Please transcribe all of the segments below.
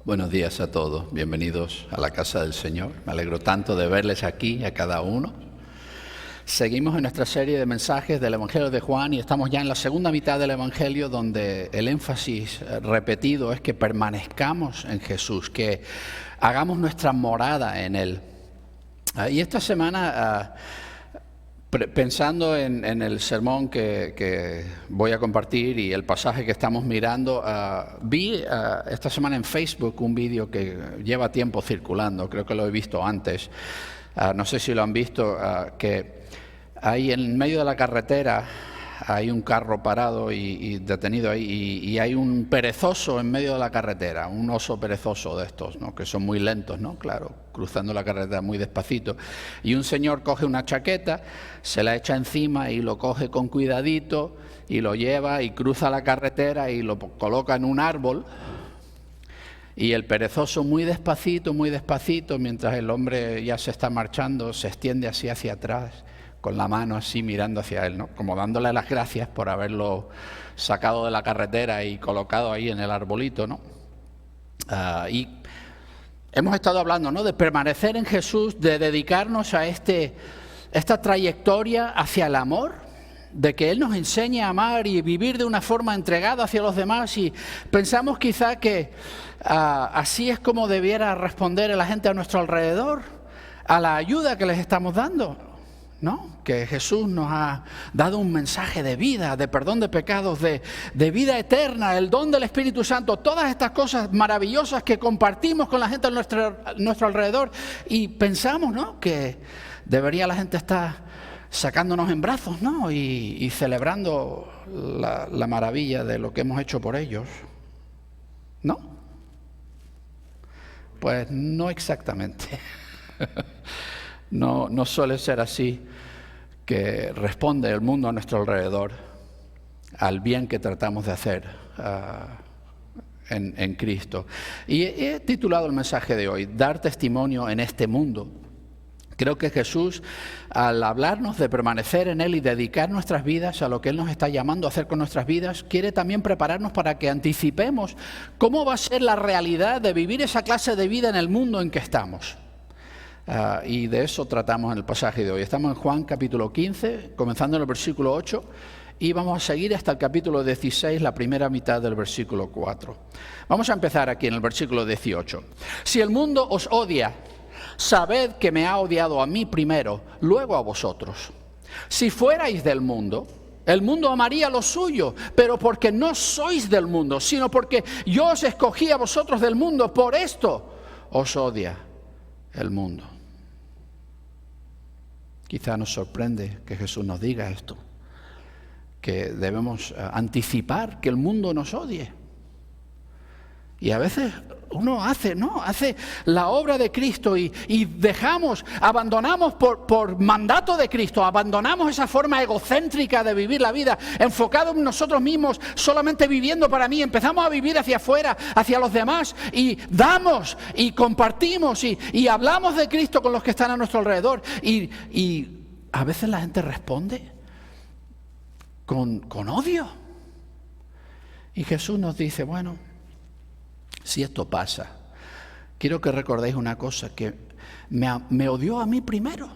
Buenos días a todos, bienvenidos a la casa del Señor. Me alegro tanto de verles aquí, a cada uno. Seguimos en nuestra serie de mensajes del Evangelio de Juan y estamos ya en la segunda mitad del Evangelio, donde el énfasis repetido es que permanezcamos en Jesús, que hagamos nuestra morada en Él. Y esta semana, pensando en el sermón que voy a compartir y el pasaje que estamos mirando, vi esta semana en Facebook un vídeo que lleva tiempo circulando, creo que lo he visto antes, no sé si lo han visto, que ahí en medio de la carretera hay un carro parado y detenido ahí y hay un perezoso en medio de la carretera, un oso perezoso de estos, ¿no? Que son muy lentos, ¿no? Claro, cruzando la carretera muy despacito. Y un señor coge una chaqueta, se la echa encima y lo coge con cuidadito y lo lleva y cruza la carretera y lo coloca en un árbol. Y el perezoso muy despacito, mientras el hombre ya se está marchando, se extiende así hacia atrás, con la mano así mirando hacia él, ¿no? Como dándole las gracias por haberlo sacado de la carretera y colocado ahí en el arbolito, ¿no? Y hemos estado hablando, ¿no?, de permanecer en Jesús, de dedicarnos a esta trayectoria hacia el amor, de que Él nos enseñe a amar y vivir de una forma entregada hacia los demás, y pensamos quizá que así es como debiera responder la gente a nuestro alrededor, a la ayuda que les estamos dando, ¿no? Que Jesús nos ha dado un mensaje de vida, de perdón de pecados, de vida eterna, el don del Espíritu Santo, todas estas cosas maravillosas que compartimos con la gente a nuestro alrededor, y pensamos, ¿no?, que debería la gente estar sacándonos en brazos, ¿no?, y celebrando la maravilla de lo que hemos hecho por ellos, ¿no? Pues no exactamente. No suele ser así que responde el mundo a nuestro alrededor al bien que tratamos de hacer en Cristo. Y he titulado el mensaje de hoy, Dar testimonio en este mundo. Creo que Jesús, al hablarnos de permanecer en Él y dedicar nuestras vidas a lo que Él nos está llamando a hacer con nuestras vidas, quiere también prepararnos para que anticipemos cómo va a ser la realidad de vivir esa clase de vida en el mundo en que estamos. Y de eso tratamos en el pasaje de hoy. Estamos en Juan capítulo 15, comenzando en el versículo 8, y vamos a seguir hasta el capítulo 16, la primera mitad del versículo 4. Vamos a empezar aquí en el versículo 18. Si el mundo os odia, sabed que me ha odiado a mí primero, luego a vosotros. Si fuerais del mundo, el mundo amaría lo suyo, pero porque no sois del mundo, sino porque yo os escogí a vosotros del mundo, por esto os odia el mundo. Quizá nos sorprende que Jesús nos diga esto, que debemos anticipar que el mundo nos odie. Y a veces uno hace la obra de Cristo y abandonamos por mandato de Cristo, abandonamos esa forma egocéntrica de vivir la vida, enfocado en nosotros mismos, solamente viviendo para mí. Empezamos a vivir hacia afuera, hacia los demás, y damos y compartimos y hablamos de Cristo con los que están a nuestro alrededor. Y a veces la gente responde con odio. Y Jesús nos dice, bueno, si esto pasa, quiero que recordéis una cosa, que me odió a mí primero.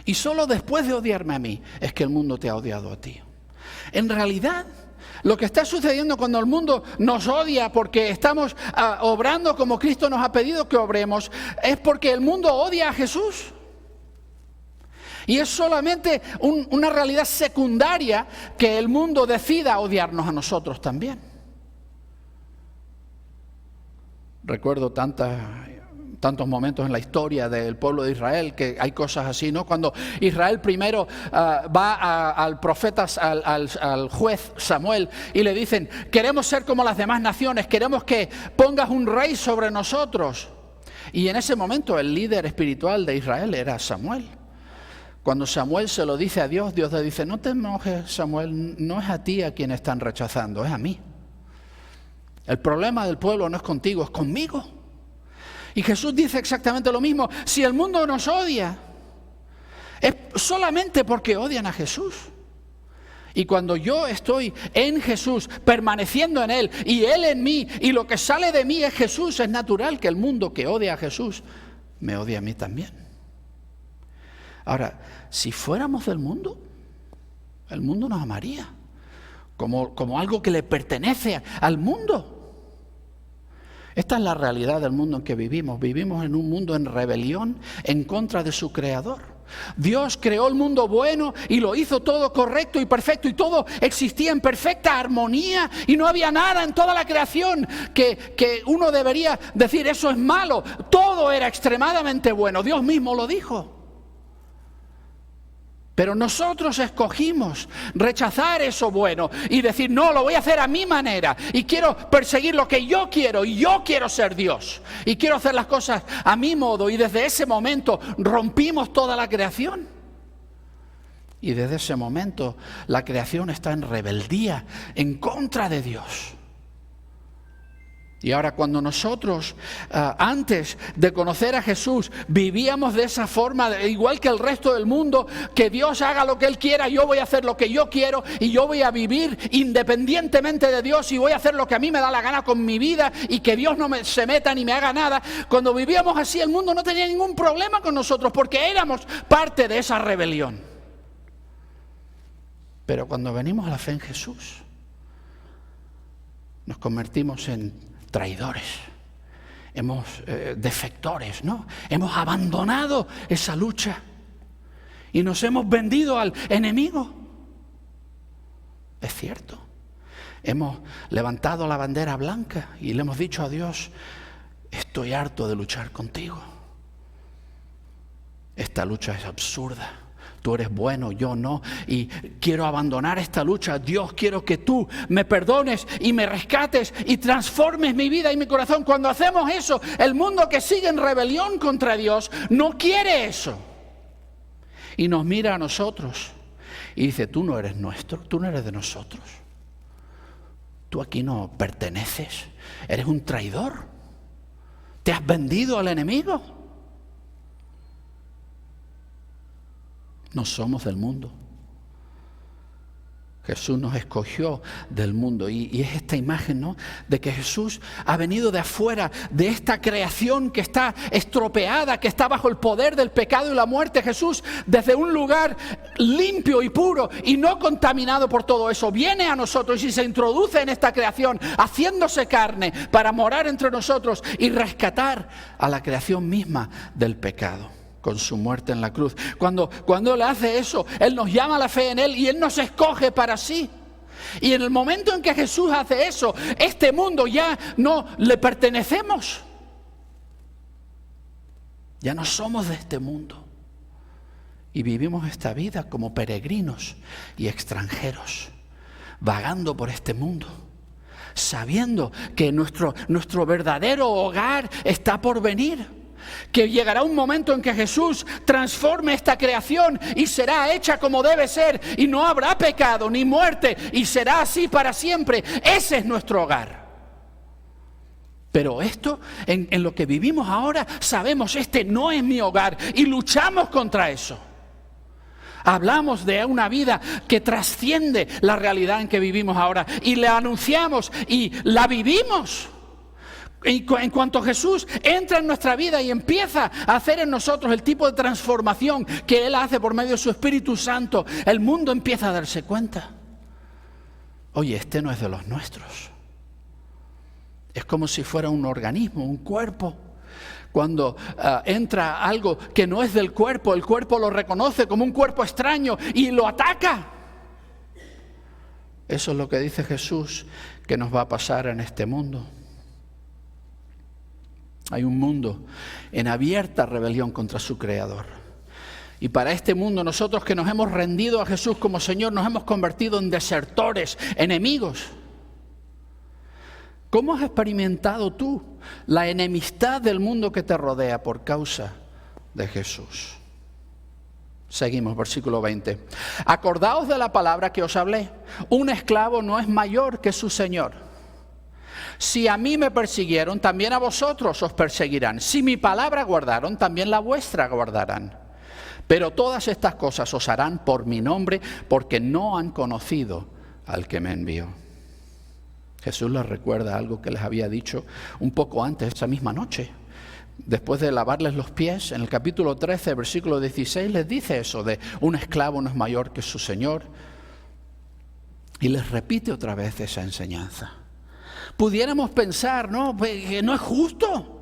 Y solo después de odiarme a mí es que el mundo te ha odiado a ti. En realidad, lo que está sucediendo cuando el mundo nos odia porque estamos obrando como Cristo nos ha pedido que obremos, es porque el mundo odia a Jesús. Y es solamente una realidad secundaria que el mundo decida odiarnos a nosotros también. Recuerdo tantos momentos en la historia del pueblo de Israel que hay cosas así, ¿no? Cuando Israel primero va al profeta, al juez Samuel, y le dicen, queremos ser como las demás naciones, queremos que pongas un rey sobre nosotros. Y en ese momento el líder espiritual de Israel era Samuel. Cuando Samuel se lo dice a Dios, Dios le dice, no te enojes, Samuel, no es a ti a quien están rechazando, es a mí. El problema del pueblo no es contigo, es conmigo. Y Jesús dice exactamente lo mismo. Si el mundo nos odia, es solamente porque odian a Jesús. Y cuando yo estoy en Jesús, permaneciendo en Él y Él en mí, y lo que sale de mí es Jesús, es natural que el mundo que odia a Jesús me odie a mí también. Ahora, si fuéramos del mundo, el mundo nos amaría como algo que le pertenece al mundo. Esta es la realidad del mundo en que vivimos. Vivimos en un mundo en rebelión en contra de su Creador. Dios creó el mundo bueno y lo hizo todo correcto y perfecto, y todo existía en perfecta armonía, y no había nada en toda la creación que uno debería decir eso es malo. Todo era extremadamente bueno. Dios mismo lo dijo. Pero nosotros escogimos rechazar eso bueno y decir, no, lo voy a hacer a mi manera, y quiero perseguir lo que yo quiero, y yo quiero ser Dios, y quiero hacer las cosas a mi modo, y desde ese momento rompimos toda la creación. Y desde ese momento la creación está en rebeldía en contra de Dios. Y ahora, cuando nosotros, antes de conocer a Jesús, vivíamos de esa forma, igual que el resto del mundo, que Dios haga lo que Él quiera, yo voy a hacer lo que yo quiero, y yo voy a vivir independientemente de Dios, y voy a hacer lo que a mí me da la gana con mi vida, y que Dios no se meta ni me haga nada. Cuando vivíamos así, el mundo no tenía ningún problema con nosotros, porque éramos parte de esa rebelión. Pero cuando venimos a la fe en Jesús, nos convertimos en traidores, defectores, ¿no? Hemos abandonado esa lucha y nos hemos vendido al enemigo. Es cierto. Hemos levantado la bandera blanca y le hemos dicho a Dios, estoy harto de luchar contigo. Esta lucha es absurda. Tú eres bueno, yo no, y quiero abandonar esta lucha. Dios, quiero que tú me perdones y me rescates y transformes mi vida y mi corazón. Cuando hacemos eso, el mundo que sigue en rebelión contra Dios no quiere eso. Y nos mira a nosotros y dice, tú no eres nuestro, tú no eres de nosotros. Tú aquí no perteneces, eres un traidor. ¿Te has vendido al enemigo? No somos del mundo. Jesús nos escogió del mundo, y es esta imagen, ¿no?, de que Jesús ha venido de afuera, de esta creación que está estropeada, que está bajo el poder del pecado y la muerte. Jesús, desde un lugar limpio y puro y no contaminado por todo eso, viene a nosotros y se introduce en esta creación, haciéndose carne para morar entre nosotros y rescatar a la creación misma del pecado con su muerte en la cruz. Cuando Él hace eso, Él nos llama a la fe en Él y Él nos escoge para sí. Y en el momento en que Jesús hace eso, este mundo ya no le pertenecemos. Ya no somos de este mundo. Y vivimos esta vida como peregrinos y extranjeros, vagando por este mundo, sabiendo que nuestro verdadero hogar está por venir. Que llegará un momento en que Jesús transforme esta creación y será hecha como debe ser, y no habrá pecado ni muerte, y será así para siempre. Ese es nuestro hogar. Pero esto, en lo que vivimos ahora, sabemos, este no es mi hogar, y luchamos contra eso. Hablamos de una vida que trasciende la realidad en que vivimos ahora, y la anunciamos y la vivimos. Y en cuanto Jesús entra en nuestra vida y empieza a hacer en nosotros el tipo de transformación que Él hace por medio de su Espíritu Santo, el mundo empieza a darse cuenta. Oye, este no es de los nuestros. Es como si fuera un organismo, un cuerpo. Cuando entra algo que no es del cuerpo, el cuerpo lo reconoce como un cuerpo extraño y lo ataca. Eso es lo que dice Jesús que nos va a pasar en este mundo. Hay un mundo en abierta rebelión contra su Creador. Y para este mundo, nosotros que nos hemos rendido a Jesús como Señor, nos hemos convertido en desertores, enemigos. ¿Cómo has experimentado tú la enemistad del mundo que te rodea por causa de Jesús? Seguimos, versículo 20. Acordaos de la palabra que os hablé. Un esclavo no es mayor que su Señor. Si a mí me persiguieron, también a vosotros os perseguirán. Si mi palabra guardaron, también la vuestra guardarán. Pero todas estas cosas os harán por mi nombre, porque no han conocido al que me envió. Jesús les recuerda algo que les había dicho un poco antes, esa misma noche. Después de lavarles los pies, en el capítulo 13, versículo 16, les dice eso de un esclavo no es mayor que su señor. Y les repite otra vez esa enseñanza. Pudiéramos pensar, no, que no es justo.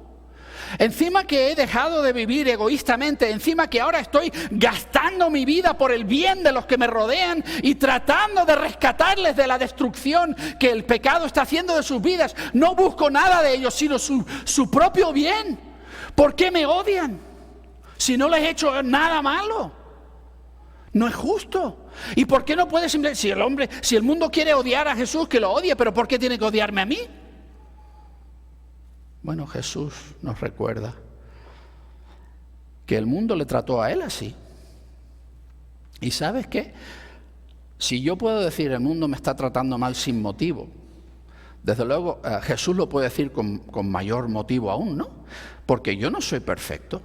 Encima que he dejado de vivir egoístamente, encima que ahora estoy gastando mi vida por el bien de los que me rodean y tratando de rescatarles de la destrucción que el pecado está haciendo de sus vidas. No busco nada de ellos, sino su propio bien. ¿Por qué me odian? Si no les he hecho nada malo. No es justo. ¿Y por qué no puede simplemente, si el mundo quiere odiar a Jesús, que lo odie, pero ¿por qué tiene que odiarme a mí? Bueno, Jesús nos recuerda que el mundo le trató a él así. ¿Y sabes qué? Si yo puedo decir el mundo me está tratando mal sin motivo, desde luego Jesús lo puede decir con mayor motivo aún, ¿no? Porque yo no soy perfecto.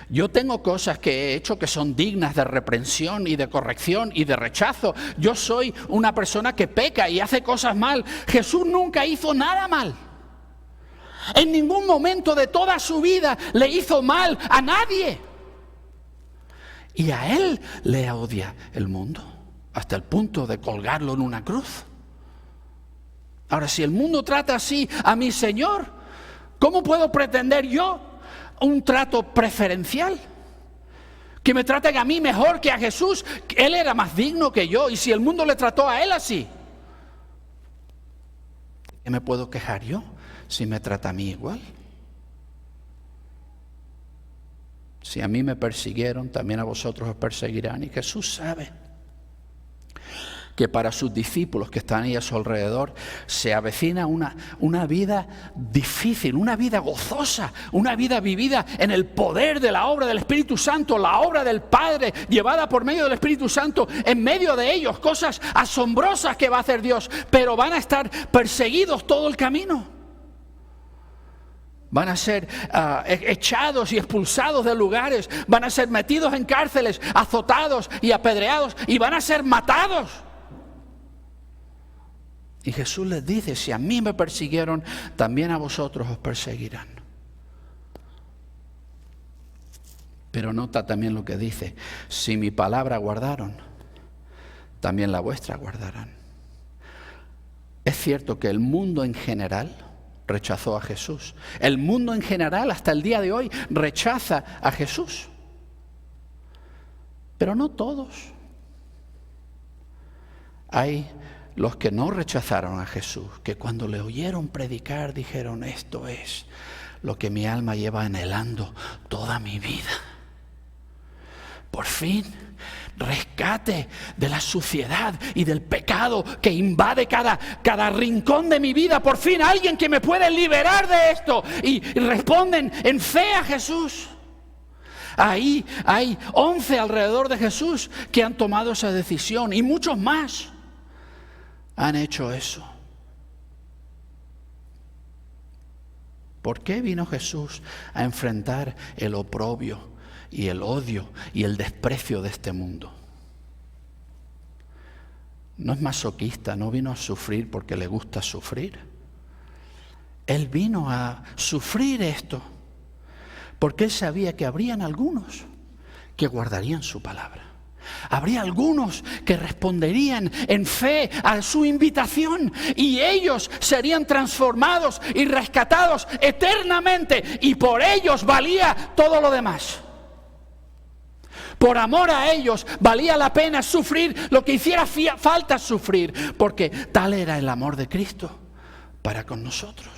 Yo tengo cosas que he hecho que son dignas de reprensión y de corrección y de rechazo. Yo soy una persona que peca y hace cosas mal. Jesús nunca hizo nada mal. En ningún momento de toda su vida le hizo mal a nadie. Y a él le odia el mundo, hasta el punto de colgarlo en una cruz. Ahora, si el mundo trata así a mi Señor, ¿cómo puedo pretender yo un trato preferencial? Que me traten a mí mejor que a Jesús. Él era más digno que yo. Y si el mundo le trató a él así, ¿qué me puedo quejar yo si me trata a mí igual? Si a mí me persiguieron, también a vosotros os perseguirán. Y Jesús sabe que para sus discípulos que están ahí a su alrededor se avecina una vida difícil, una vida gozosa, una vida vivida en el poder de la obra del Espíritu Santo, la obra del Padre llevada por medio del Espíritu Santo, en medio de ellos, cosas asombrosas que va a hacer Dios, pero van a estar perseguidos todo el camino. Van a ser echados y expulsados de lugares, van a ser metidos en cárceles, azotados y apedreados, y van a ser matados. Y Jesús les dice, si a mí me persiguieron, también a vosotros os perseguirán. Pero nota también lo que dice, si mi palabra guardaron, también la vuestra guardarán. Es cierto que el mundo en general rechazó a Jesús. El mundo en general, hasta el día de hoy, rechaza a Jesús. Pero no todos. Hay los que no rechazaron a Jesús, que cuando le oyeron predicar dijeron, esto es lo que mi alma lleva anhelando toda mi vida. Por fin, rescate de la suciedad y del pecado que invade cada rincón de mi vida. Por fin, alguien que me puede liberar de esto. Y responden en fe a Jesús. Ahí hay 11 alrededor de Jesús que han tomado esa decisión y muchos más han hecho eso. ¿Por qué vino Jesús a enfrentar el oprobio y el odio y el desprecio de este mundo? No es masoquista, no vino a sufrir porque le gusta sufrir. Él vino a sufrir esto porque él sabía que habrían algunos que guardarían su palabra. Habría algunos que responderían en fe a su invitación y ellos serían transformados y rescatados eternamente, y por ellos valía todo lo demás. Por amor a ellos valía la pena sufrir lo que hiciera falta sufrir, porque tal era el amor de Cristo para con nosotros.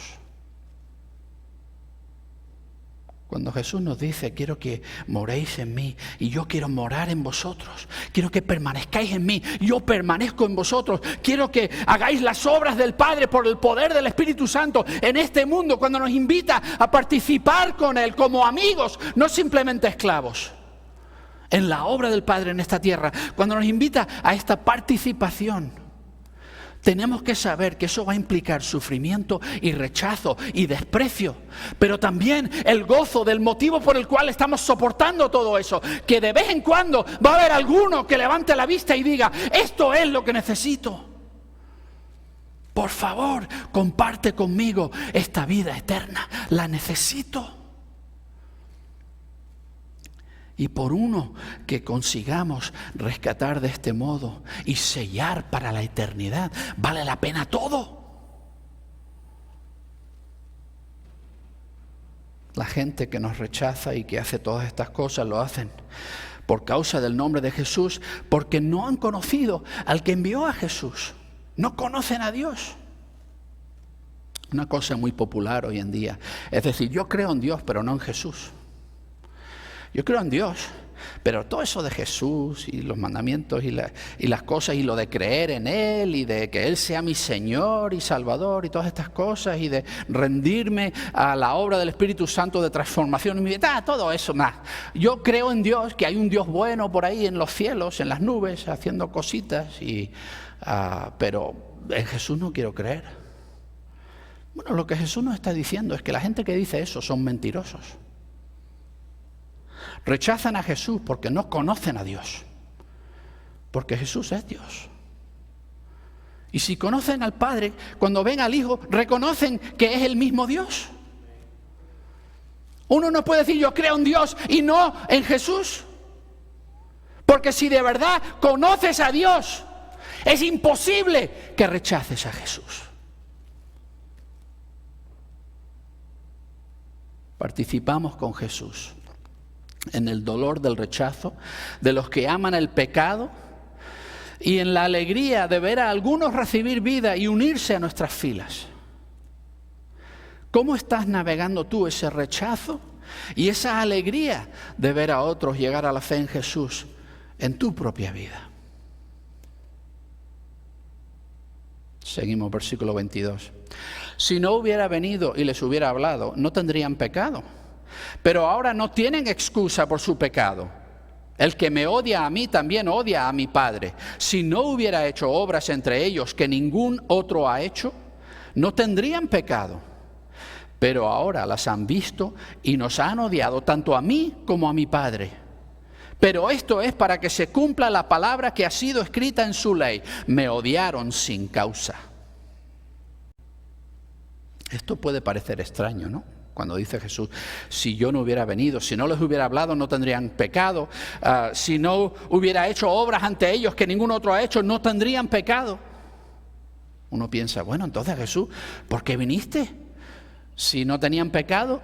Cuando Jesús nos dice, quiero que moréis en mí y yo quiero morar en vosotros. Quiero que permanezcáis en mí, yo permanezco en vosotros. Quiero que hagáis las obras del Padre por el poder del Espíritu Santo en este mundo. Cuando nos invita a participar con Él como amigos, no simplemente esclavos, en la obra del Padre en esta tierra. Cuando nos invita a esta participación, Tenemos que saber que eso va a implicar sufrimiento y rechazo y desprecio, pero también el gozo del motivo por el cual estamos soportando todo eso, que de vez en cuando va a haber alguno que levante la vista y diga, esto es lo que necesito. Por favor, comparte conmigo esta vida eterna, la necesito. Y por uno que consigamos rescatar de este modo y sellar para la eternidad, vale la pena todo. La gente que nos rechaza y que hace todas estas cosas lo hacen por causa del nombre de Jesús, porque no han conocido al que envió a Jesús. No conocen a Dios. Una cosa muy popular hoy en día es decir, yo creo en Dios, pero no en Jesús. Yo creo en Dios, pero todo eso de Jesús y los mandamientos y las cosas y lo de creer en Él y de que Él sea mi Señor y Salvador y todas estas cosas y de rendirme a la obra del Espíritu Santo de transformación en mi vida, todo eso, nada. Yo creo en Dios, que hay un Dios bueno por ahí en los cielos, en las nubes, haciendo cositas, pero en Jesús no quiero creer. Bueno, lo que Jesús nos está diciendo es que la gente que dice eso son mentirosos. Rechazan a Jesús porque no conocen a Dios, porque Jesús es Dios. Y si conocen al Padre, cuando ven al Hijo, reconocen que es el mismo Dios. Uno no puede decir yo creo en Dios y no en Jesús, porque si de verdad conoces a Dios, es imposible que rechaces a Jesús. Participamos con Jesús en el dolor del rechazo de los que aman el pecado y en la alegría de ver a algunos recibir vida y unirse a nuestras filas. ¿Cómo estás navegando tú ese rechazo y esa alegría de ver a otros llegar a la fe en Jesús en tu propia vida? Seguimos, versículo 22. Si no hubiera venido y les hubiera hablado, no tendrían pecado. Pero ahora no tienen excusa por su pecado. El que me odia a mí también odia a mi Padre. Si no hubiera hecho obras entre ellos que ningún otro ha hecho, no tendrían pecado. Pero ahora las han visto y nos han odiado tanto a mí como a mi Padre. Pero esto es para que se cumpla la palabra que ha sido escrita en su ley. Me odiaron sin causa. Esto puede parecer extraño, ¿no? Cuando dice Jesús, si yo no hubiera venido, si no les hubiera hablado, no tendrían pecado. Si no hubiera hecho obras ante ellos que ningún otro ha hecho, no tendrían pecado. Uno piensa, bueno, entonces Jesús, ¿por qué viniste? Si no tenían pecado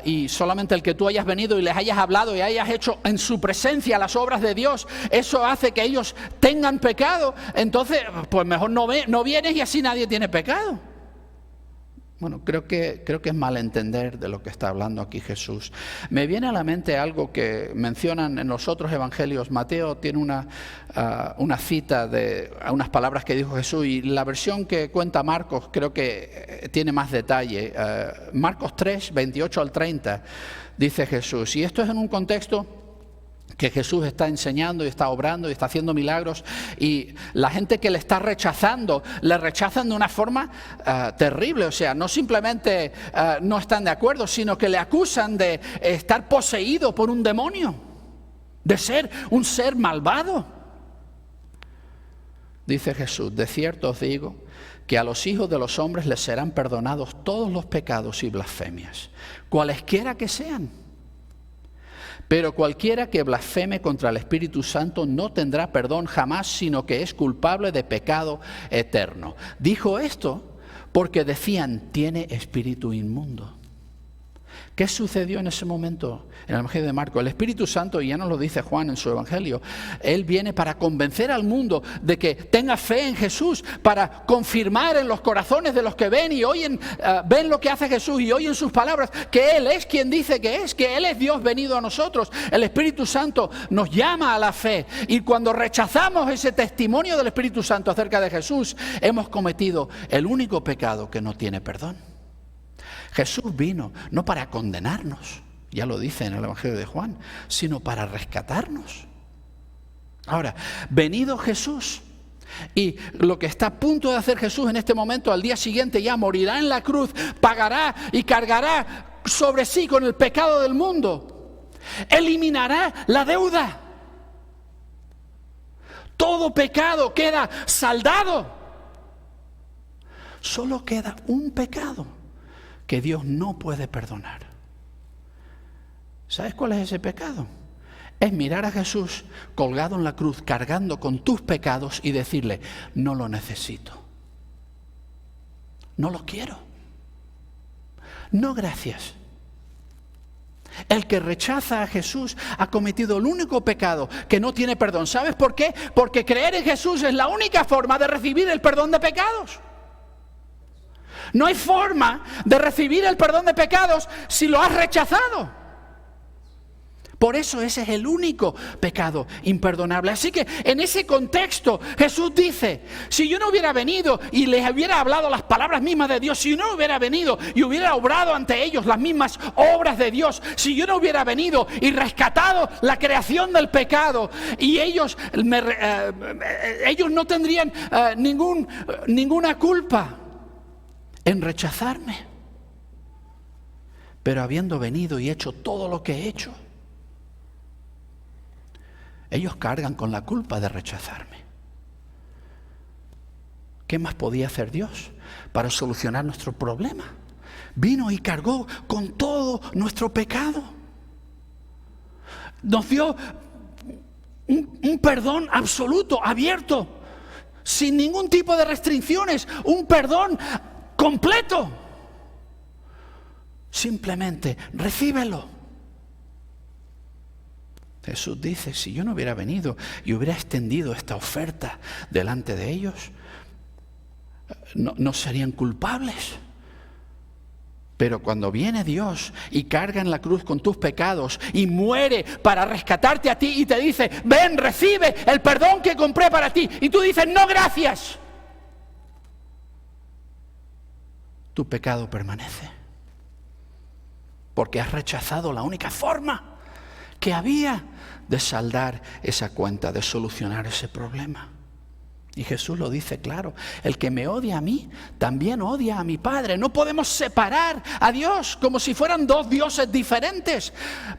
y solamente el que tú hayas venido y les hayas hablado y hayas hecho en su presencia las obras de Dios, eso hace que ellos tengan pecado. Entonces, pues mejor no vienes y así nadie tiene pecado. Bueno, creo que es malentender de lo que está hablando aquí Jesús. Me viene a la mente algo que mencionan en los otros evangelios. Mateo tiene una cita de unas palabras que dijo Jesús, y la versión que cuenta Marcos creo que tiene más detalle. Marcos 3, 28 al 30, dice Jesús, y esto es en un contexto que Jesús está enseñando y está obrando y está haciendo milagros, y la gente que le está rechazando, le rechazan de una forma terrible. O sea, no simplemente no están de acuerdo, sino que le acusan de estar poseído por un demonio, de ser un ser malvado. Dice Jesús, de cierto os digo que a los hijos de los hombres les serán perdonados todos los pecados y blasfemias, cualesquiera que sean. Pero cualquiera que blasfeme contra el Espíritu Santo no tendrá perdón jamás, sino que es culpable de pecado eterno. Dijo esto porque decían, tiene espíritu inmundo. ¿Qué sucedió en ese momento en el Evangelio de Marcos? El Espíritu Santo, y ya nos lo dice Juan en su Evangelio, Él viene para convencer al mundo de que tenga fe en Jesús, para confirmar en los corazones de los que ven y oyen, ven lo que hace Jesús y oyen sus palabras, que Él es quien dice que Él es Dios venido a nosotros. El Espíritu Santo nos llama a la fe, y cuando rechazamos ese testimonio del Espíritu Santo acerca de Jesús, hemos cometido el único pecado que no tiene perdón. Jesús vino no para condenarnos, ya lo dice en el Evangelio de Juan, sino para rescatarnos. Ahora, venido Jesús, Y lo que está a punto de hacer Jesús en este momento, al día siguiente ya morirá en la cruz, pagará y cargará sobre sí con el pecado del mundo. Eliminará la deuda. Todo pecado queda saldado. Solo queda un pecado que Dios no puede perdonar. ¿Sabes cuál es ese pecado? Es mirar a Jesús colgado en la cruz, cargando con tus pecados y decirle, no lo necesito. No lo quiero. No, gracias. El que rechaza a Jesús ha cometido el único pecado que no tiene perdón. ¿Sabes por qué? Porque creer en Jesús es la única forma de recibir el perdón de pecados. No hay forma de recibir el perdón de pecados si lo has rechazado. Por eso ese es el único pecado imperdonable. Así que en ese contexto Jesús dice, si yo no hubiera venido y les hubiera hablado las palabras mismas de Dios, si yo no hubiera venido y hubiera obrado ante ellos las mismas obras de Dios, si yo no hubiera venido y rescatado la creación del pecado, y ellos no tendrían ninguna culpa en rechazarme. Pero habiendo venido y hecho todo lo que he hecho, ellos cargan con la culpa de rechazarme. ¿Qué más podía hacer Dios para solucionar nuestro problema? Vino y cargó con todo nuestro pecado. Nos dio un perdón absoluto, abierto, sin ningún tipo de restricciones, un perdón completo. Simplemente recíbelo. Jesús dice, si yo no hubiera venido y hubiera extendido esta oferta delante de ellos, no serían culpables. Pero cuando viene Dios y carga en la cruz con tus pecados y muere para rescatarte a ti y te dice, ven, recibe el perdón que compré para ti, y tú dices, no, gracias, tu pecado permanece. Porque has rechazado la única forma que había de saldar esa cuenta, de solucionar ese problema. Y Jesús lo dice claro, el que me odia a mí, también odia a mi Padre. No podemos separar a Dios como si fueran dos dioses diferentes.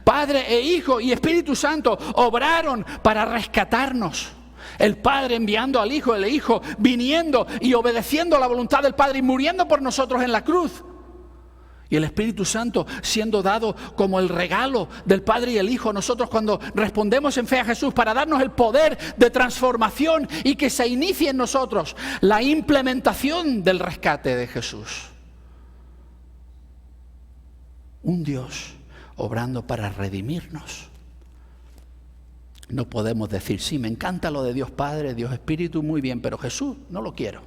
Padre e Hijo y Espíritu Santo obraron para rescatarnos. El Padre enviando al Hijo, el Hijo viniendo y obedeciendo a la voluntad del Padre y muriendo por nosotros en la cruz. Y el Espíritu Santo siendo dado como el regalo del Padre y el Hijo a nosotros cuando respondemos en fe a Jesús, para darnos el poder de transformación y que se inicie en nosotros la implementación del rescate de Jesús. Un Dios obrando para redimirnos. No podemos decir, sí, me encanta lo de Dios Padre, Dios Espíritu, muy bien, pero Jesús no lo quiero.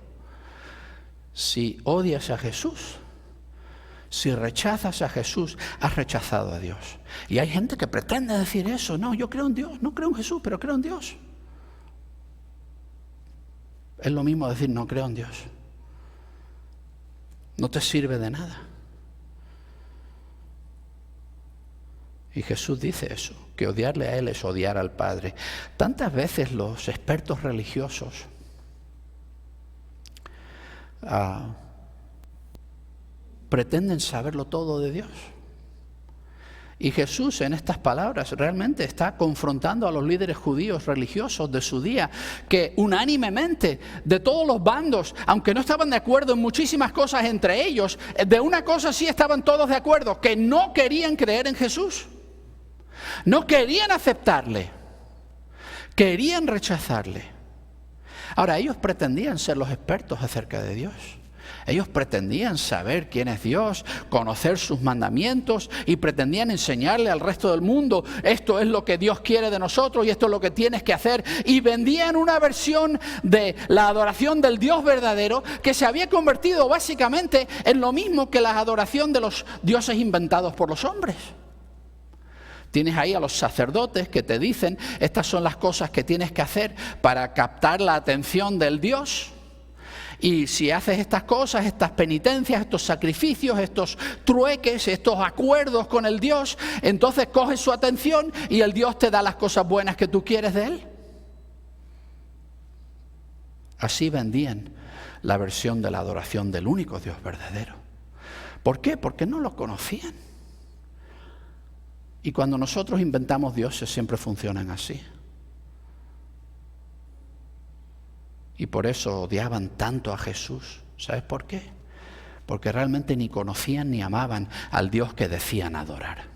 Si odias a Jesús, si rechazas a Jesús, has rechazado a Dios. Y hay gente que pretende decir eso. No, yo creo en Dios, no creo en Jesús, pero creo en Dios. Es lo mismo decir no creo en Dios. No te sirve de nada. Y Jesús dice eso, que odiarle a Él es odiar al Padre. Tantas veces los expertos religiosos pretenden saberlo todo de Dios. Y Jesús en estas palabras realmente está confrontando a los líderes judíos religiosos de su día, que unánimemente, de todos los bandos, aunque no estaban de acuerdo en muchísimas cosas entre ellos, de una cosa sí estaban todos de acuerdo, que no querían creer en Jesús. No querían aceptarle. Querían rechazarle. Ahora, ellos pretendían ser los expertos acerca de Dios. Ellos pretendían saber quién es Dios, conocer sus mandamientos y pretendían enseñarle al resto del mundo, esto es lo que Dios quiere de nosotros y esto es lo que tienes que hacer. Y vendían una versión de la adoración del Dios verdadero que se había convertido básicamente en lo mismo que la adoración de los dioses inventados por los hombres. Tienes ahí a los sacerdotes que te dicen, estas son las cosas que tienes que hacer para captar la atención del Dios. Y si haces estas cosas, estas penitencias, estos sacrificios, estos trueques, estos acuerdos con el Dios, entonces coges su atención y el Dios te da las cosas buenas que tú quieres de Él. Así vendían la versión de la adoración del único Dios verdadero. ¿Por qué? Porque no lo conocían. Y cuando nosotros inventamos dioses siempre funcionan así. Y por eso odiaban tanto a Jesús. ¿Sabes por qué? Porque realmente ni conocían ni amaban al Dios que decían adorar.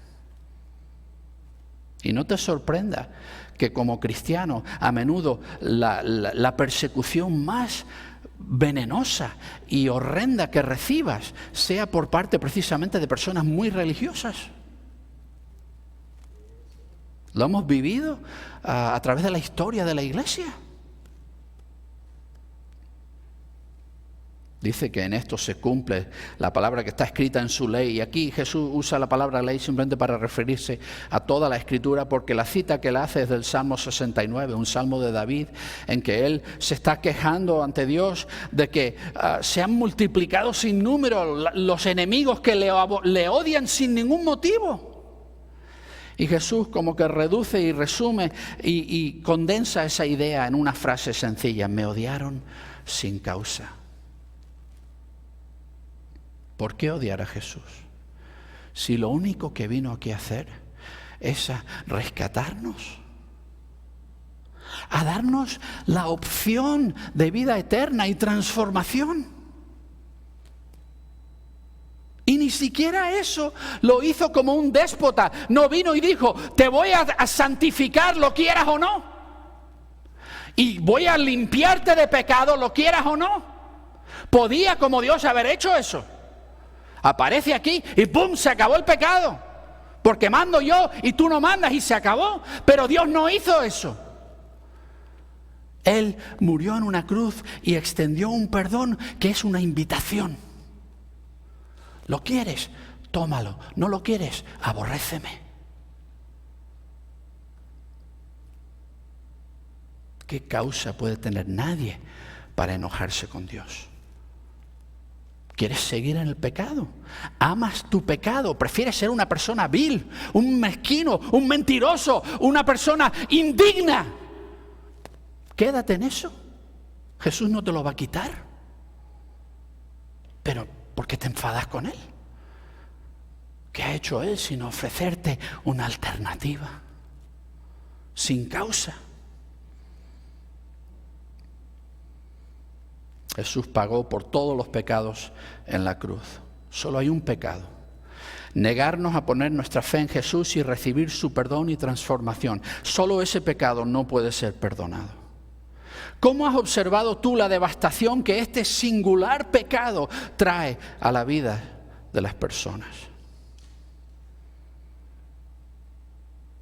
Y no te sorprenda que como cristiano a menudo la persecución más venenosa y horrenda que recibas sea por parte precisamente de personas muy religiosas. Lo hemos vivido a través de la historia de la Iglesia. Dice que en esto se cumple la palabra que está escrita en su ley. Y aquí Jesús usa la palabra ley simplemente para referirse a toda la Escritura, porque la cita que él hace es del Salmo 69, un salmo de David, en que él se está quejando ante Dios de que se han multiplicado sin número los enemigos que le odian sin ningún motivo. Y Jesús como que reduce y resume y condensa esa idea en una frase sencilla: me odiaron sin causa. ¿Por qué odiar a Jesús? Si lo único que vino aquí a hacer es a rescatarnos, a darnos la opción de vida eterna y transformación. Y ni siquiera eso lo hizo como un déspota. No vino y dijo: te voy a santificar, lo quieras o no. Y voy a limpiarte de pecado, lo quieras o no. Podía como Dios haber hecho eso. Aparece aquí y ¡pum!, se acabó el pecado. Porque mando yo y tú no mandas y se acabó. Pero Dios no hizo eso. Él murió en una cruz y extendió un perdón que es una invitación. ¿Lo quieres? Tómalo. ¿No lo quieres? Aborréceme. ¿Qué causa puede tener nadie para enojarse con Dios? ¿Quieres seguir en el pecado? ¿Amas tu pecado? ¿Prefieres ser una persona vil, un mezquino, un mentiroso, una persona indigna? Quédate en eso. Jesús no te lo va a quitar. Pero ¿por qué te enfadas con Él? ¿Qué ha hecho Él sino ofrecerte una alternativa? Sin causa. Jesús pagó por todos los pecados en la cruz. Solo hay un pecado: negarnos a poner nuestra fe en Jesús y recibir su perdón y transformación. Solo ese pecado no puede ser perdonado. ¿Cómo has observado tú la devastación que este singular pecado trae a la vida de las personas?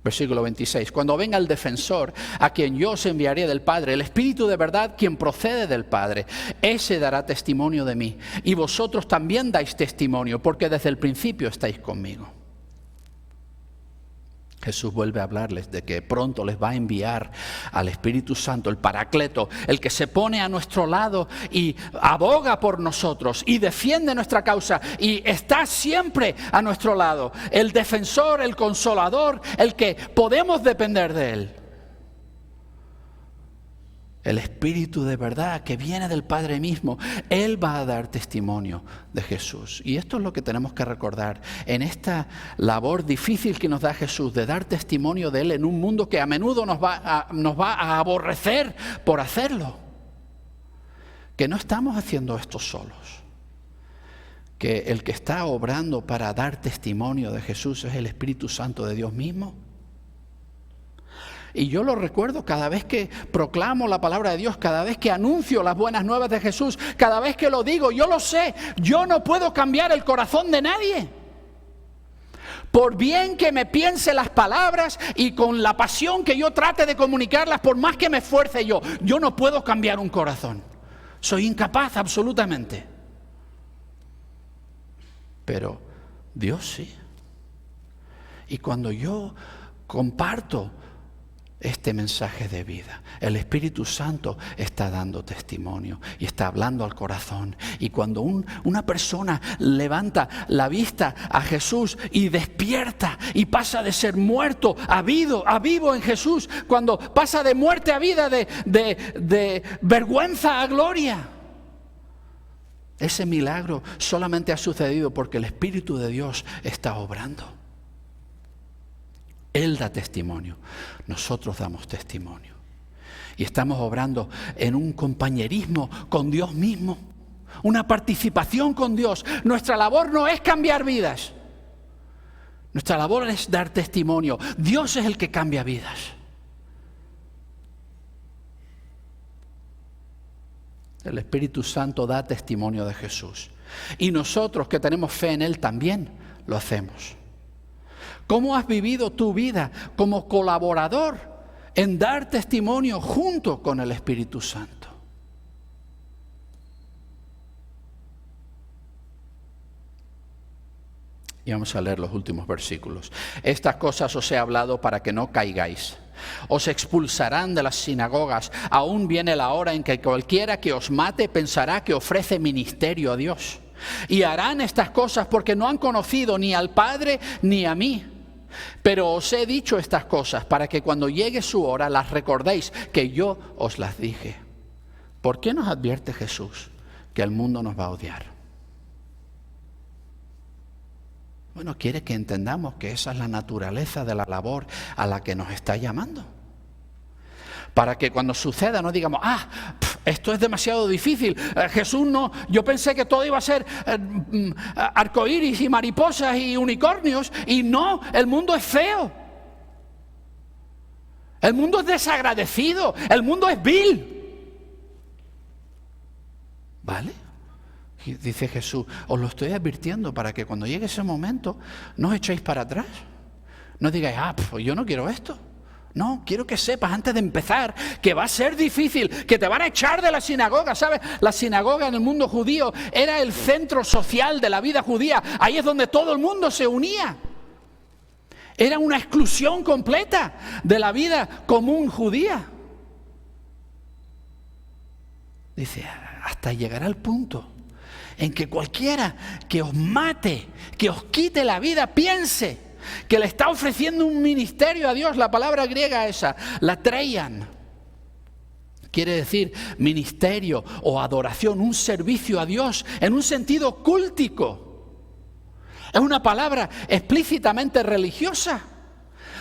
Versículo 26. Cuando venga el defensor, a quien yo os enviaré del Padre, el Espíritu de verdad, quien procede del Padre, ese dará testimonio de mí. Y vosotros también dais testimonio, porque desde el principio estáis conmigo. Jesús vuelve a hablarles de que pronto les va a enviar al Espíritu Santo, el Paracleto, el que se pone a nuestro lado y aboga por nosotros y defiende nuestra causa y está siempre a nuestro lado. El defensor, el consolador, el que podemos depender de Él. El Espíritu de verdad que viene del Padre mismo, Él va a dar testimonio de Jesús. Y esto es lo que tenemos que recordar en esta labor difícil que nos da Jesús, de dar testimonio de Él en un mundo que a menudo nos va a aborrecer por hacerlo. Que no estamos haciendo esto solos. Que el que está obrando para dar testimonio de Jesús es el Espíritu Santo de Dios mismo. Y yo lo recuerdo cada vez que proclamo la palabra de Dios, cada vez que anuncio las buenas nuevas de Jesús, cada vez que lo digo, yo lo sé, yo no puedo cambiar el corazón de nadie. Por bien que me piense las palabras y con la pasión que yo trate de comunicarlas, por más que me esfuerce yo no puedo cambiar un corazón. Soy incapaz absolutamente. Pero Dios sí. Y cuando yo comparto este mensaje de vida. El Espíritu Santo está dando testimonio y está hablando al corazón. Y cuando una persona levanta la vista a Jesús y despierta y pasa de ser muerto a vivo en Jesús, cuando pasa de muerte a vida, de vergüenza a gloria, ese milagro solamente ha sucedido porque el Espíritu de Dios está obrando. Él da testimonio, nosotros damos testimonio. Y estamos obrando en un compañerismo con Dios mismo, una participación con Dios. Nuestra labor no es cambiar vidas, nuestra labor es dar testimonio. Dios es el que cambia vidas. El Espíritu Santo da testimonio de Jesús. Y nosotros que tenemos fe en Él también lo hacemos. ¿Cómo has vivido tu vida como colaborador en dar testimonio junto con el Espíritu Santo? Y vamos a leer los últimos versículos. Estas cosas os he hablado para que no caigáis. Os expulsarán de las sinagogas. Aún viene la hora en que cualquiera que os mate pensará que ofrece ministerio a Dios. Y harán estas cosas porque no han conocido ni al Padre ni a mí. Pero os he dicho estas cosas para que cuando llegue su hora las recordéis que yo os las dije. ¿Por qué nos advierte Jesús que el mundo nos va a odiar? Bueno, quiere que entendamos que esa es la naturaleza de la labor a la que nos está llamando. Para que cuando suceda no digamos, esto es demasiado difícil. Jesús no, yo pensé que todo iba a ser arcoíris y mariposas y unicornios, y no, el mundo es feo. El mundo es desagradecido, el mundo es vil. ¿Vale? Y dice Jesús, os lo estoy advirtiendo para que cuando llegue ese momento no os echéis para atrás. No digáis, pues yo no quiero esto. No, quiero que sepas antes de empezar que va a ser difícil, que te van a echar de la sinagoga, ¿sabes? La sinagoga en el mundo judío era el centro social de la vida judía. Ahí es donde todo el mundo se unía. Era una exclusión completa de la vida común judía. Dice, hasta llegará el punto en que cualquiera que os mate, que os quite la vida, piense que le está ofreciendo un ministerio a Dios. La palabra griega esa, latreian, quiere decir ministerio o adoración, un servicio a Dios en un sentido cúltico. Es una palabra explícitamente religiosa.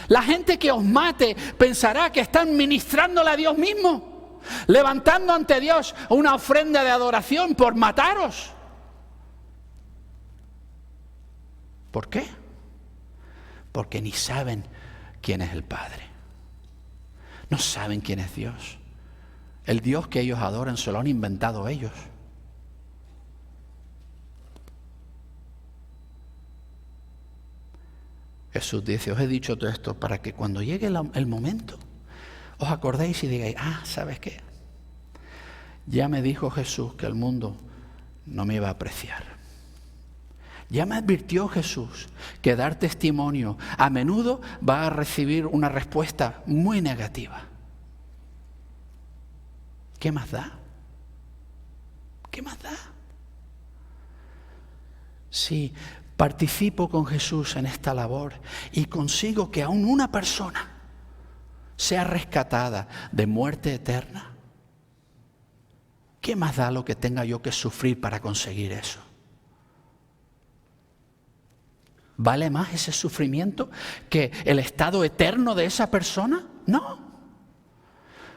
La gente que os mate pensará que están ministrándole a Dios mismo, levantando ante Dios una ofrenda de adoración por mataros. ¿Por qué? Porque ni saben quién es el Padre. No saben quién es Dios. El Dios que ellos adoran se lo han inventado ellos. Jesús dice, os he dicho todo esto para que cuando llegue el momento os acordéis y digáis, ¿sabes qué? Ya me dijo Jesús que el mundo no me iba a apreciar. Ya me advirtió Jesús que dar testimonio a menudo va a recibir una respuesta muy negativa. ¿Qué más da? ¿Qué más da? Si participo con Jesús en esta labor y consigo que aún una persona sea rescatada de muerte eterna, ¿qué más da lo que tenga yo que sufrir para conseguir eso? ¿Vale más ese sufrimiento que el estado eterno de esa persona? No.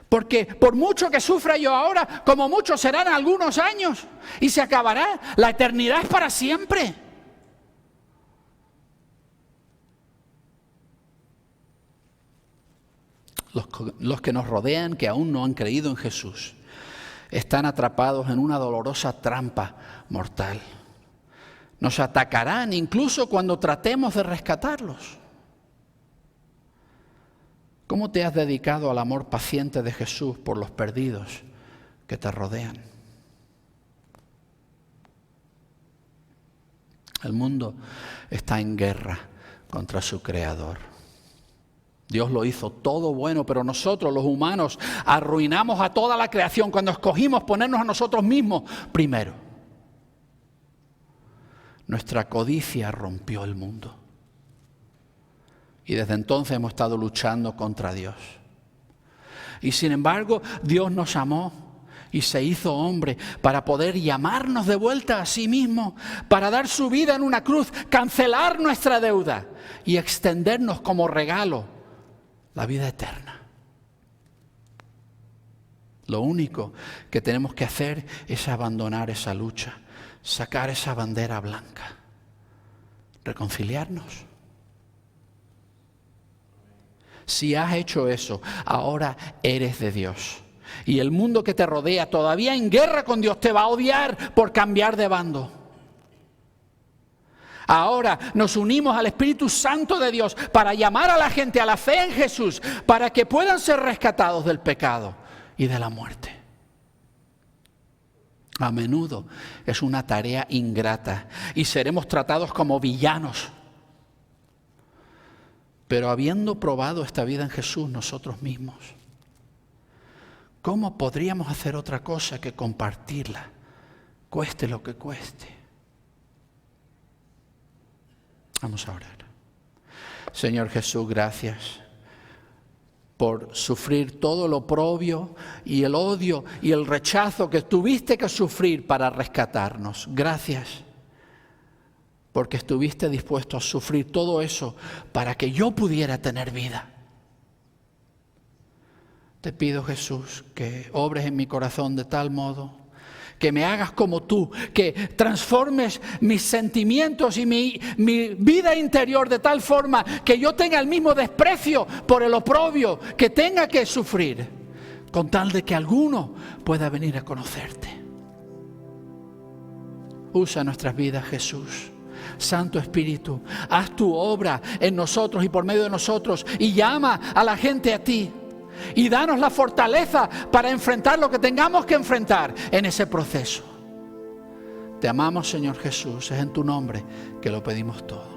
Porque por mucho que sufra yo ahora, como mucho serán algunos años y se acabará. La eternidad es para siempre. Los que nos rodean, que aún no han creído en Jesús, están atrapados en una dolorosa trampa mortal. Nos atacarán incluso cuando tratemos de rescatarlos. ¿Cómo te has dedicado al amor paciente de Jesús por los perdidos que te rodean? El mundo está en guerra contra su Creador. Dios lo hizo todo bueno, pero nosotros los humanos arruinamos a toda la creación cuando escogimos ponernos a nosotros mismos primero. Nuestra codicia rompió el mundo. Y desde entonces hemos estado luchando contra Dios. Y sin embargo, Dios nos amó y se hizo hombre para poder llamarnos de vuelta a sí mismo, para dar su vida en una cruz, cancelar nuestra deuda y extendernos como regalo la vida eterna. Lo único que tenemos que hacer es abandonar esa lucha, sacar esa bandera blanca, reconciliarnos. Si has hecho eso, ahora eres de Dios. Y el mundo que te rodea, todavía en guerra con Dios, te va a odiar por cambiar de bando. Ahora nos unimos al Espíritu Santo de Dios para llamar a la gente a la fe en Jesús, para que puedan ser rescatados del pecado y de la muerte. A menudo es una tarea ingrata y seremos tratados como villanos. Pero habiendo probado esta vida en Jesús nosotros mismos, ¿cómo podríamos hacer otra cosa que compartirla, cueste lo que cueste? Vamos a orar. Señor Jesús, gracias por sufrir todo lo oprobio y el odio y el rechazo que tuviste que sufrir para rescatarnos. Gracias porque estuviste dispuesto a sufrir todo eso para que yo pudiera tener vida. Te pido, Jesús, que obres en mi corazón de tal modo, que me hagas como tú, que transformes mis sentimientos y mi vida interior de tal forma que yo tenga el mismo desprecio por el oprobio que tenga que sufrir, con tal de que alguno pueda venir a conocerte. Usa nuestras vidas, Jesús. Santo Espíritu, haz tu obra en nosotros y por medio de nosotros y llama a la gente a ti. Y danos la fortaleza para enfrentar lo que tengamos que enfrentar en ese proceso. Te amamos, Señor Jesús. Es en tu nombre que lo pedimos todo.